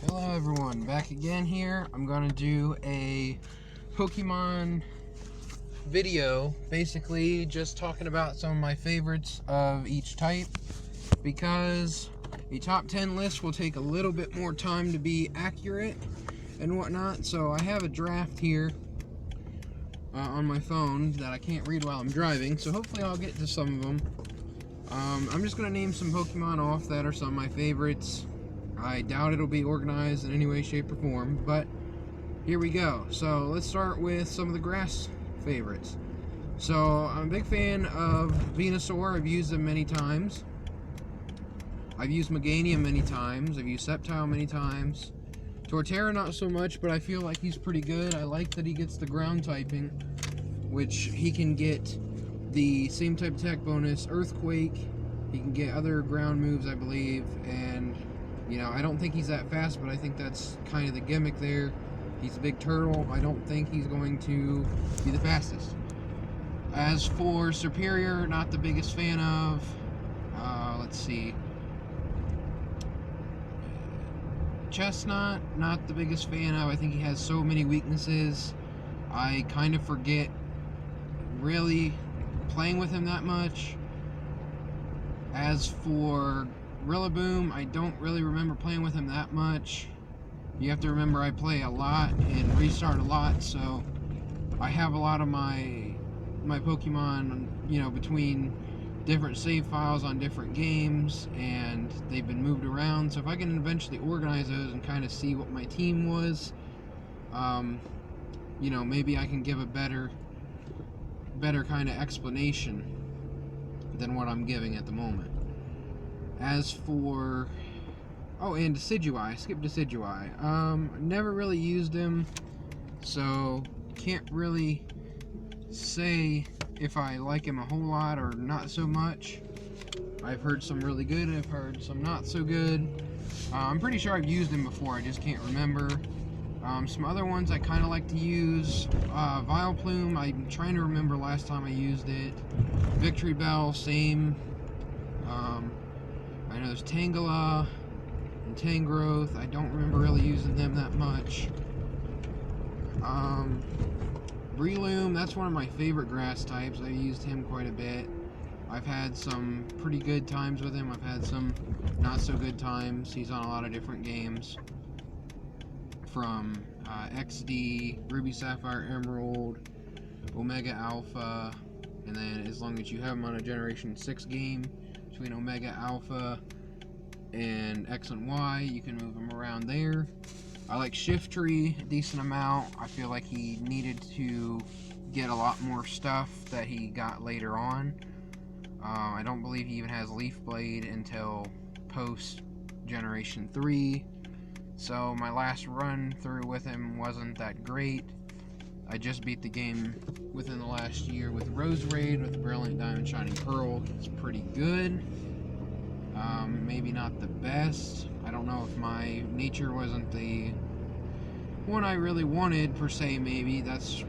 Hello everyone, back again here. I'm gonna do a Pokemon video, basically just talking about some of my favorites of each type, because a top 10 list will take a little bit more time to be accurate and whatnot. So I have a draft here on my phone that I can't read while I'm driving, so hopefully I'll get to some of them. I'm just gonna name some Pokemon off that are some of my favorites. I doubt it'll be organized in any way, shape, or form, but here we go. So let's start with some of the grass favorites. So I'm a big fan of Venusaur. I've used them many times. I've used Meganium many times. I've used Sceptile many times. Torterra not so much, but I feel like he's pretty good. I like that he gets the ground typing, which he can get the same type attack bonus, Earthquake. He can get other ground moves, I believe, and you know, I don't think he's that fast, but I think that's kind of the gimmick there. He's a big turtle. I don't think he's going to be the fastest. As for Serperior, not the biggest fan of. Let's see. Chestnut, not the biggest fan of. I think he has so many weaknesses. I kind of forget really playing with him that much. As for Rillaboom, I don't really remember playing with him that much. You have to remember I play a lot and restart a lot, so I have a lot of my Pokemon, you know, between different save files on different games, and they've been moved around. So if I can eventually organize those and kind of see what my team was, you know, maybe I can give a better kind of explanation than what I'm giving at the moment. As for, oh, and Decidueye, I skipped Decidueye. Never really used him, so can't really say if I like him a whole lot or not so much. I've heard some really good, I've heard some not so good. I'm pretty sure I've used him before, I just can't remember. Some other ones I kind of like to use. Vileplume, I'm trying to remember last time I used it. Victory Bell, same. I know there's Tangela and Tangrowth. I don't remember really using them that much. Breloom, that's one of my favorite grass types. I've used him quite a bit. I've had some pretty good times with him. I've had some not so good times. He's on a lot of different games. From XD, Ruby, Sapphire, Emerald, Omega Alpha, and then as long as you have him on a Generation 6 game, between Omega Alpha and X and Y, you can move him around there. I like Shiftry a decent amount. I feel like he needed to get a lot more stuff that he got later on. I don't believe he even has Leaf Blade until post Generation 3. So my last run through with him wasn't that great. I just beat the game within the last year with Roserade, with Brilliant Diamond Shining Pearl. It's pretty good. Maybe not the best. I don't know if my nature wasn't the one I really wanted, per se, maybe. That's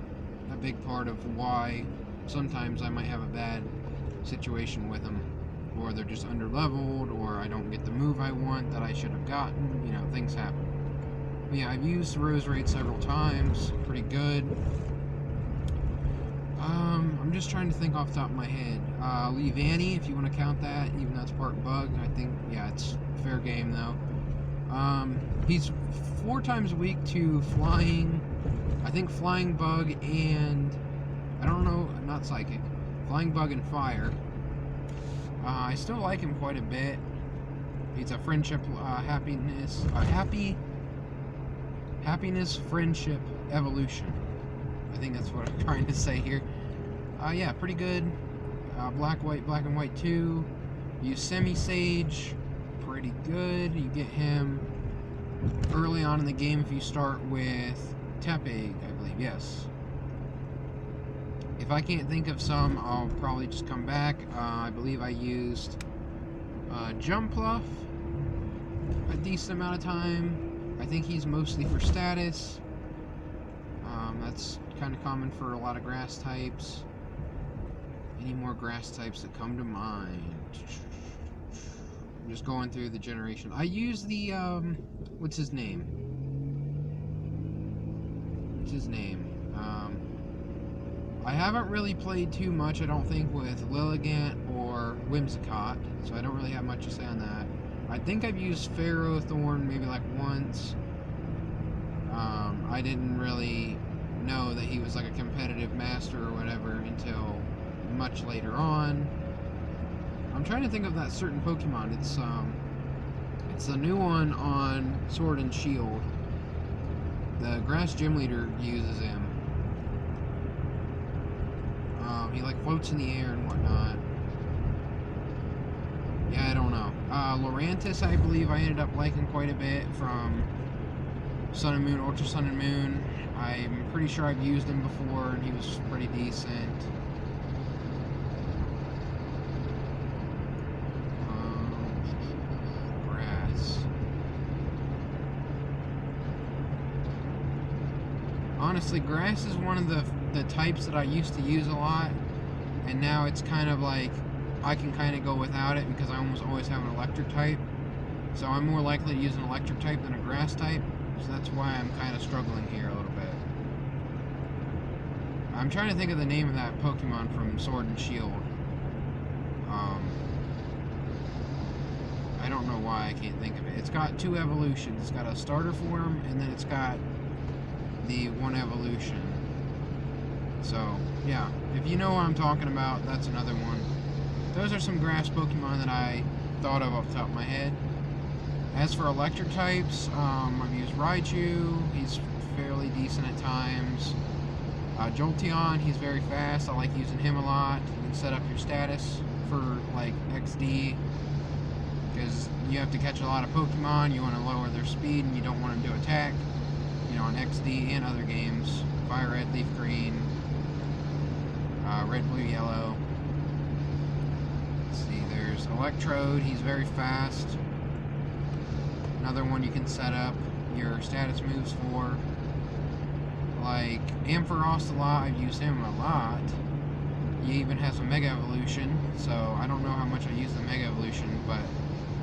a big part of why sometimes I might have a bad situation with them. Or they're just under-leveled, or I don't get the move I want that I should have gotten. You know, things happen. But yeah, I've used Roserade several times. Pretty good. I'm just trying to think off the top of my head. Leavanny, if you want to count that, even though it's part bug. I think, yeah, it's fair game, though. He's 4 times weak to Flying, I think Flying Bug and, I don't know, not Psychic. Flying Bug and Fire. I still like him quite a bit. He's a friendship, happiness, happiness, friendship, evolution. I think that's what I'm trying to say here. Yeah, pretty good. Black and White 2. Use Semi-Sage. Pretty good. You get him early on in the game if you start with Tepig, I believe. Yes. If I can't think of some, I'll probably just come back. I believe I used Jumpluff a decent amount of time. I think he's mostly for status. That's kind of common for a lot of grass types. Any more grass types that come to mind? just going through the generation. I use the, what's his name? I haven't really played too much, I don't think, with Lilligant or Whimsicott, so I don't really have much to say on that. I think I've used Ferrothorn maybe like once. I didn't really know that he was like a competitive master or whatever until much later on. I'm trying to think of that certain Pokemon. It's the new one on Sword and Shield. The Grass Gym Leader uses him. He like floats in the air and whatnot. Yeah, I don't know. Lurantis, I believe I ended up liking quite a bit from Sun and Moon, Ultra Sun and Moon. I'm pretty sure I've used him before and he was pretty decent. Grass. Honestly, grass is one of the types that I used to use a lot, and now it's kind of like I can kind of go without it because I almost always have an electric type. So I'm more likely to use an electric type than a grass type, so that's why I'm kind of struggling here a little bit. I'm trying to think of the name of that Pokemon from Sword and Shield. I don't know why I can't think of it. It's got two evolutions. It's got a starter form, and then it's got the one evolution. So, yeah, if you know what I'm talking about, that's another one. Those are some grass Pokemon that I thought of off the top of my head. As for electric types, I've used Raichu. He's fairly decent at times. Jolteon, he's very fast. I like using him a lot. You can set up your status for, like, XD, because you have to catch a lot of Pokemon. You want to lower their speed, and you don't want them to attack. You know, on XD and other games. Fire Red, Leaf Green, Red, Blue, Yellow. Let's see, there's Electrode, he's very fast. Another one you can set up your status moves for. Like Ampharos a lot, I've used him a lot. He even has a Mega Evolution, so I don't know how much I use the Mega Evolution, but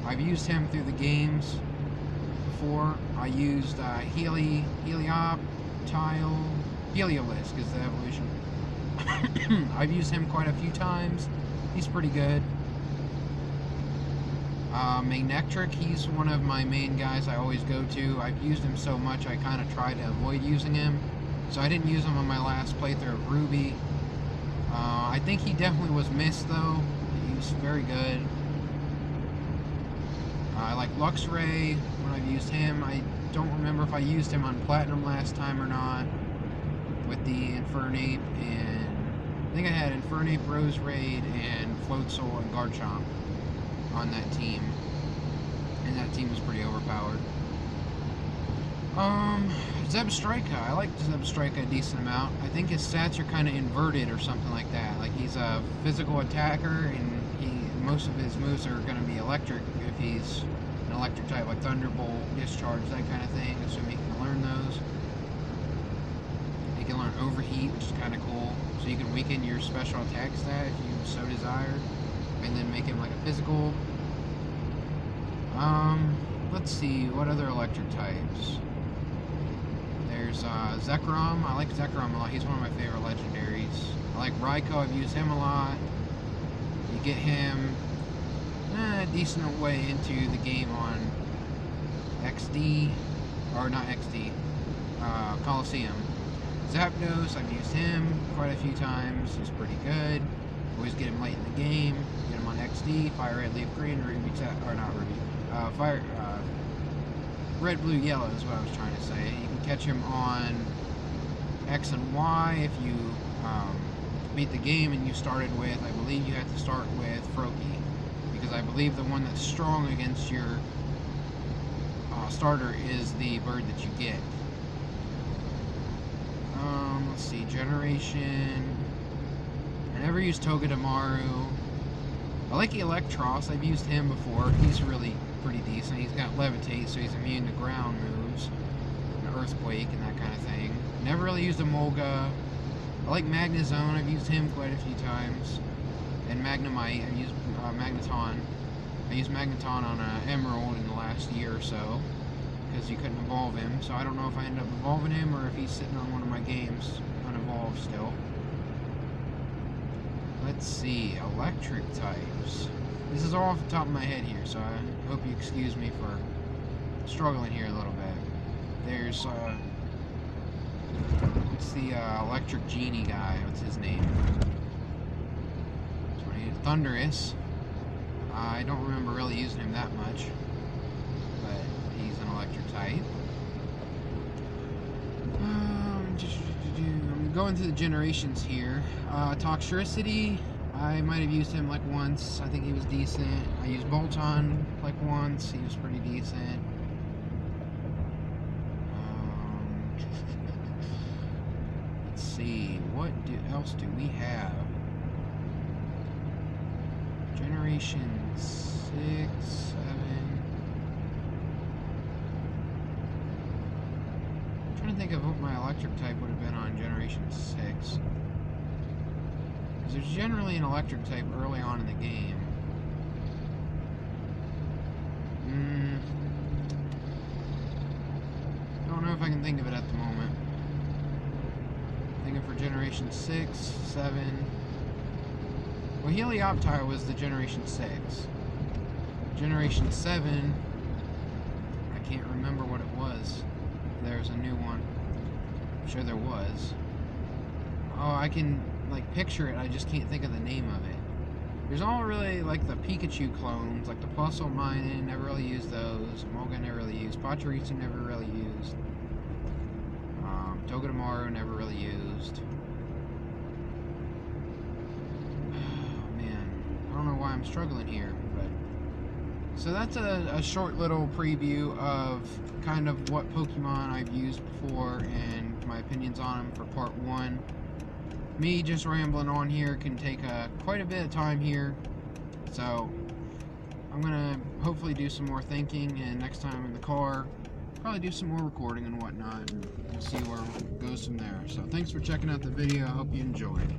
I've used him through the games before. I used Heliolisk is the evolution. I've used him quite a few times. He's pretty good. Manectric, he's one of my main guys I always go to. I've used him so much I kind of try to avoid using him. So I didn't use him on my last playthrough of Ruby. I think he definitely was missed though. He was very good. I like Luxray when I've used him. I don't remember if I used him on Platinum last time or not with the Infernape, and I think I had Infernape, Roserade, and Floatzel and Garchomp on that team, and that team was pretty overpowered. Zebstrika, I like Zebstrika a decent amount. I think his stats are kind of inverted or something like that. Like, he's a physical attacker, and most of his moves are going to be electric if he's an electric type, like Thunderbolt, Discharge, that kind of thing, assuming he can learn those. He can learn Overheat, which is kind of cool, so you can weaken your special attack stat if you so desire, and then make him like a physical. Let's see, what other electric types? There's Zekrom. I like Zekrom a lot. He's one of my favorite legendaries. I like Raikou. I've used him a lot. You get him a decent way into the game on XD, or not XD, Coliseum. Zapdos, I've used him quite a few times. He's pretty good. Always get him late in the game. Get him on XD, Fire Red, Leaf Green, Ruby, or not Ruby, Red, Blue, Yellow is what I was trying to say. You can catch him on X and Y if you beat the game and you started with, I believe you have to start with Froakie, because I believe the one that's strong against your starter is the bird that you get. Let's see, Generation. I never used Togedemaru. I like Electros. I've used him before. He's really pretty decent. He's got Levitate, so he's immune to ground moves, and Earthquake, and that kind of thing. Never really used Emolga. I like Magnezone. I've used him quite a few times. And Magnemite. I've used Magneton. I used Magneton on an Emerald in the last year or so, because you couldn't evolve him, so I don't know if I end up evolving him or if he's sitting on one of my games, unevolved still. Let's see, electric types. This is all off the top of my head here, so I hope you excuse me for struggling here a little bit. There's, what's the electric genie guy? What's his name? Thundurus. I don't remember really using him that much, but he's an electric type. I'm going through the generations here. Toxtricity, I might have used him like once. I think he was decent. I used Bolton like once. He was pretty decent. Let's see, what else do we have? Generation 6, 7. I'm trying to think of what my electric type would have been on Generation 6. Because there's generally an electric type early on in the game. I don't know if I can think of it at the moment. Thinking for Generation 6, 7. Well, Helioptile was the Generation 6. Generation 7, I can't remember what it was. There's a new one. I'm sure there was. Oh, I can, like, picture it, I just can't think of the name of it. There's all really, like, the Pikachu clones, like the Plusle never really used those. Molga never really used. Pachirisu never really used. Togedemaru never really used. I don't know why I'm struggling here, but so that's a short little preview of kind of what Pokemon I've used before and my opinions on them for part 1. Me just rambling on here can take quite a bit of time here, so I'm gonna hopefully do some more thinking, and next time in the car probably do some more recording and whatnot, and we'll see where it goes from there. So thanks for checking out the video. I hope you enjoyed.